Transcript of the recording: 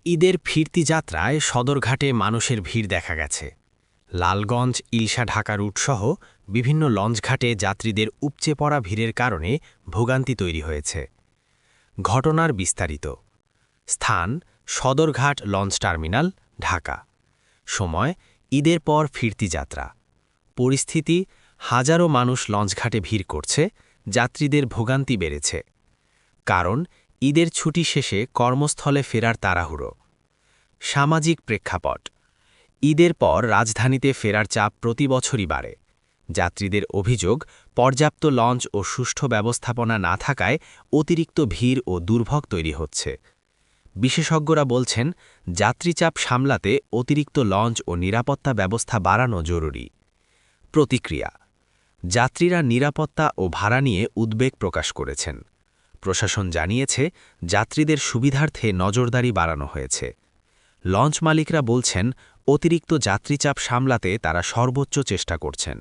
ঈদের ফিরতি যাত্রায় সদরঘাটে মানুষের ভিড় দেখা গেছে। লালগঞ্জ ইলশা ঢাকা রুটসহ বিভিন্ন লঞ্চঘাটে যাত্রীদের উপচে পড়া ভিড়ের কারণে ভোগান্তি তৈরি হয়েছে। ঘটনার বিস্তারিত। স্থান: সদরঘাট লঞ্চ টার্মিনাল, ঢাকা। সময়: ঈদের পর ফিরতি যাত্রা। পরিস্থিতি: হাজারো মানুষ লঞ্চঘাটে ভিড় করছে, যাত্রীদের ভোগান্তি বেড়েছে। কারণ: ঈদের ছুটি শেষে কর্মস্থলে ফেরার তাড়াহুড়ো। সামাজিক প্রেক্ষাপট: ঈদের পর রাজধানীতে ফেরার চাপ প্রতি বছরই বাড়ে। যাত্রীদের অভিযোগ, পর্যাপ্ত লঞ্চ ও সুষ্ঠু ব্যবস্থাপনা না থাকায় অতিরিক্ত ভিড় ও দুর্ভোগ তৈরি হচ্ছে। বিশেষজ্ঞরা বলছেন, যাত্রীচাপ সামলাতে অতিরিক্ত লঞ্চ ও নিরাপত্তা ব্যবস্থা বাড়ানো জরুরি। প্রতিক্রিয়া: যাত্রীরা নিরাপত্তা ও ভাড়া নিয়ে উদ্বেগ প্রকাশ করেছেন। প্রশাসন জানিয়েছে, যাত্রীদের সুবিধার্থে নজরদারি বাড়ানো হয়েছে। লঞ্চ মালিকরা বলছেন, অতিরিক্ত যাত্রীচাপ সামলাতে তারা সর্বোচ্চ চেষ্টা করছেন।